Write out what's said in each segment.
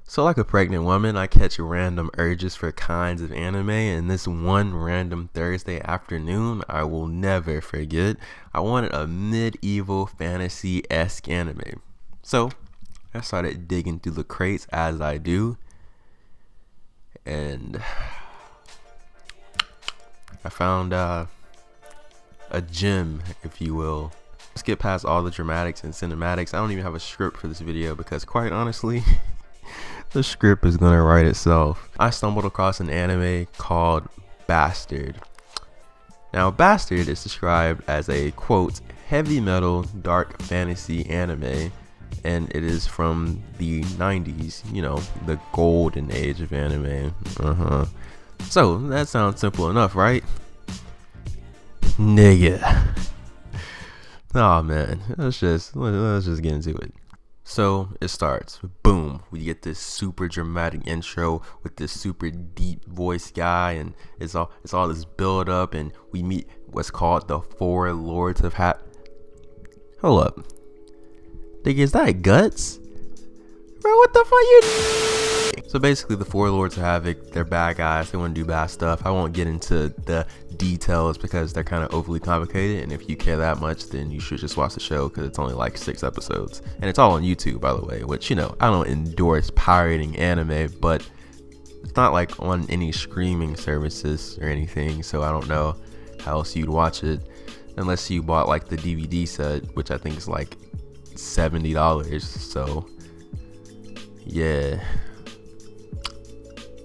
So like a pregnant woman, I catch random urges for kinds of anime, and this one random Thursday afternoon I will never forget. I wanted a medieval fantasy-esque anime. So I started digging through the crates as I do, and I found a gem, if you will. Let's get past all the dramatics and cinematics. I don't even have a script for this video because quite honestly, the script is gonna write itself. I stumbled across an anime called Bastard. Now, Bastard is described as a, quote, heavy metal dark fantasy anime, and it is from the 90s, you know, the golden age of anime. So that sounds simple enough, right? Nigga. Oh man, let's just get into it. So it starts, boom, we get this super dramatic intro with this super deep voice guy, and it's all this build up, and we meet what's called the four lords of Hold up, nigga, is that Guts? Bro, what the fuck you? So basically the four lords of havoc, they're bad guys, they want to do bad stuff. I won't get into the details because they're kind of overly complicated, and if you care that much, then you should just watch the show because it's only like 6 episodes, and it's all on YouTube, by the way, which, you know, I don't endorse pirating anime, but it's not like on any streaming services or anything, so I don't know how else you'd watch it unless you bought like the DVD set, which I think is like $70. So yeah.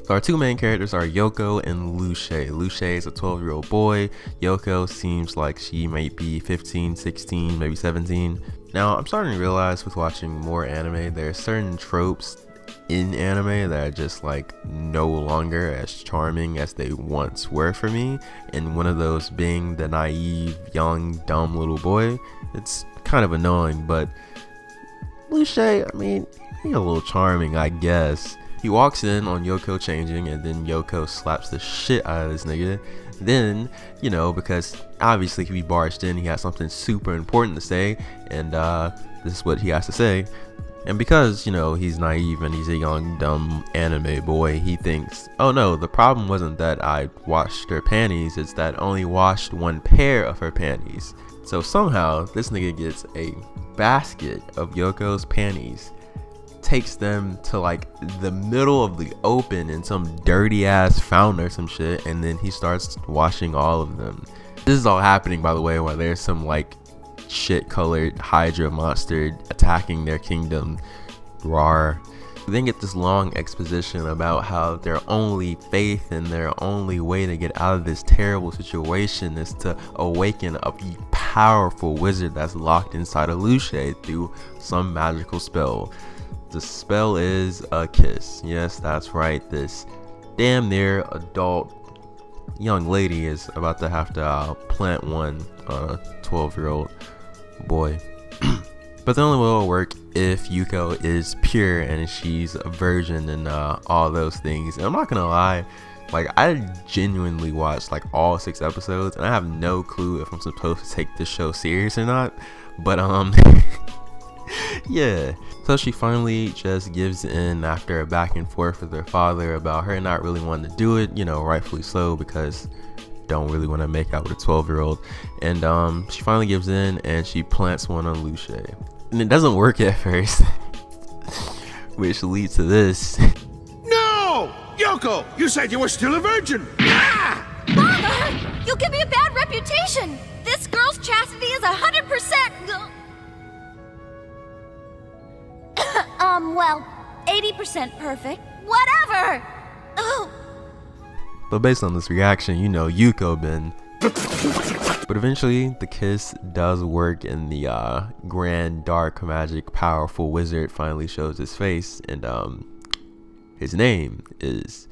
So our two main characters are Yoko and Luce. Luce is a 12-year-old boy. Yoko seems like she might be 15, 16, maybe 17. Now, I'm starting to realize with watching more anime, there are certain tropes in anime that are just like no longer as charming as they once were for me. And one of those being the naive, young, dumb little boy. It's kind of annoying, but Luce, I mean, he's a little charming, I guess. He walks in on Yoko changing, and then Yoko slaps the shit out of this nigga. Then, you know, because obviously he barged in, he has something super important to say, and this is what he has to say. And because, you know, he's naive and he's a young, dumb anime boy, he thinks, oh no, the problem wasn't that I washed her panties, it's that I only washed one pair of her panties. So somehow, this nigga gets a basket of Yoko's panties, takes them to like the middle of the open in some dirty ass fountain or some shit, and then he starts washing all of them. This is all happening, by the way, while there's some like shit colored Hydra monster attacking their kingdom. Rawr. We then get this long exposition about how their only faith and their only way to get out of this terrible situation is to awaken a powerful wizard that's locked inside of Luce through some magical spell. The spell is a kiss. Yes, that's right. This damn near adult young lady is about to have to plant one on a 12-year-old boy. But the only way it'll work if Yuko is pure and she's a virgin and all those things. And I'm not gonna lie, like, I genuinely watched like all 6 episodes, and I have no clue if I'm supposed to take this show serious or not. But yeah, so she finally just gives in after a back and forth with her father about her not really wanting to do it, you know, rightfully so, because don't really want to make out with a 12-year-old. And she finally gives in and she plants one on Luce, and it doesn't work at first, which leads to this. No! Yoko, you said you were still a virgin! Ah! Father! You'll give me a bad reputation! This girl's chastity is 100%... well, 80% perfect. Whatever! Oh. But based on this reaction, you know Yuko been. But eventually, the kiss does work, and the grand, dark, magic, powerful wizard finally shows his face, and his name is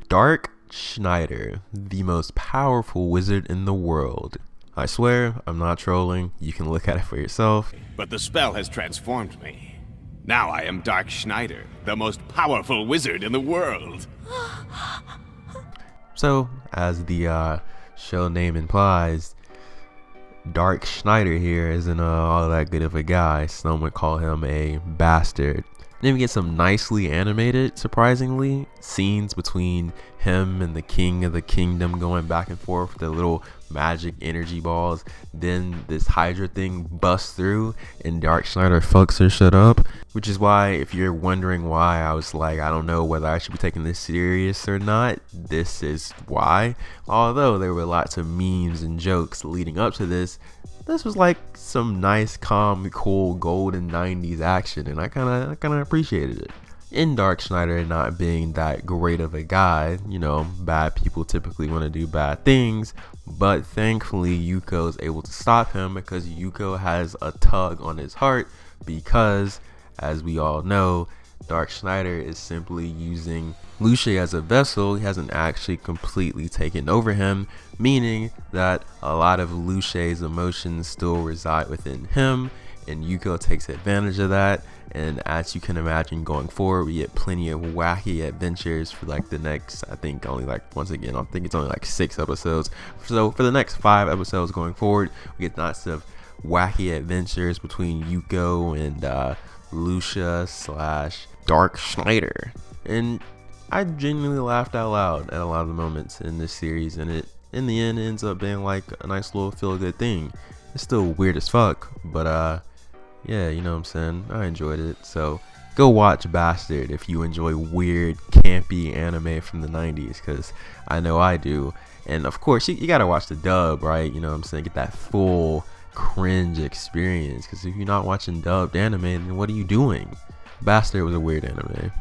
Dark Schneider, the most powerful wizard in the world. I swear, I'm not trolling. You can look at it for yourself. But the spell has transformed me. Now I am Dark Schneider, the most powerful wizard in the world. So, as the show name implies, Dark Schneider here isn't all that good of a guy. Some would call him a bastard. Then we get some nicely animated, surprisingly, scenes between him and the king of the kingdom going back and forth with the little magic energy balls. Then this Hydra thing busts through and Dark Schneider fucks her shit up, which is why, if you're wondering why I was like, I don't know whether I should be taking this serious or not, this is why. Although there were lots of memes and jokes leading up to this, this was like some nice, calm, cool, golden 90s action, and I kind of appreciated it. In Dark Schneider not being that great of a guy, you know, bad people typically want to do bad things, but thankfully Yuko is able to stop him because Yuko has a tug on his heart because, as we all know, Dark Schneider is simply using Luce as a vessel. He hasn't actually completely taken over him, meaning that a lot of Luce's emotions still reside within him, and Yuko takes advantage of that. And as you can imagine, going forward, we get plenty of wacky adventures for like the next, I think only like, once again, I think it's only like 6 episodes. So for the next 5 episodes going forward, we get lots of wacky adventures between Yuko and Lucia / Dark Schneider. And I genuinely laughed out loud at a lot of the moments in this series, and it in the end ends up being like a nice little feel-good thing. It's still weird as fuck, but yeah, you know what I'm saying, I enjoyed it. So go watch Bastard if you enjoy weird, campy anime from the 90s, because I know I do. And of course, you gotta watch the dub, right? You know what I'm saying, get that full cringe experience, because if you're not watching dubbed anime, then what are you doing? Bastard was a weird anime.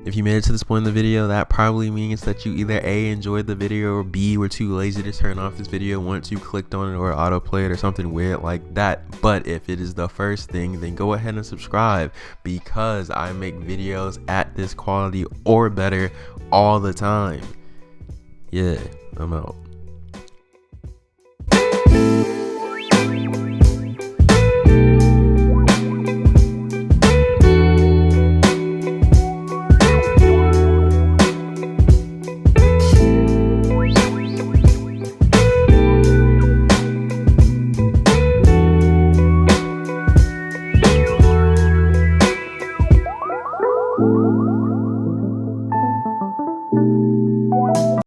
If you made it to this point in the video, that probably means that you either A, enjoyed the video, or B, were too lazy to turn off this video once you clicked on it or autoplay it or something weird like that. But if it is the first thing, then go ahead and subscribe, because I make videos at this quality or better all the time. Yeah, I'm out.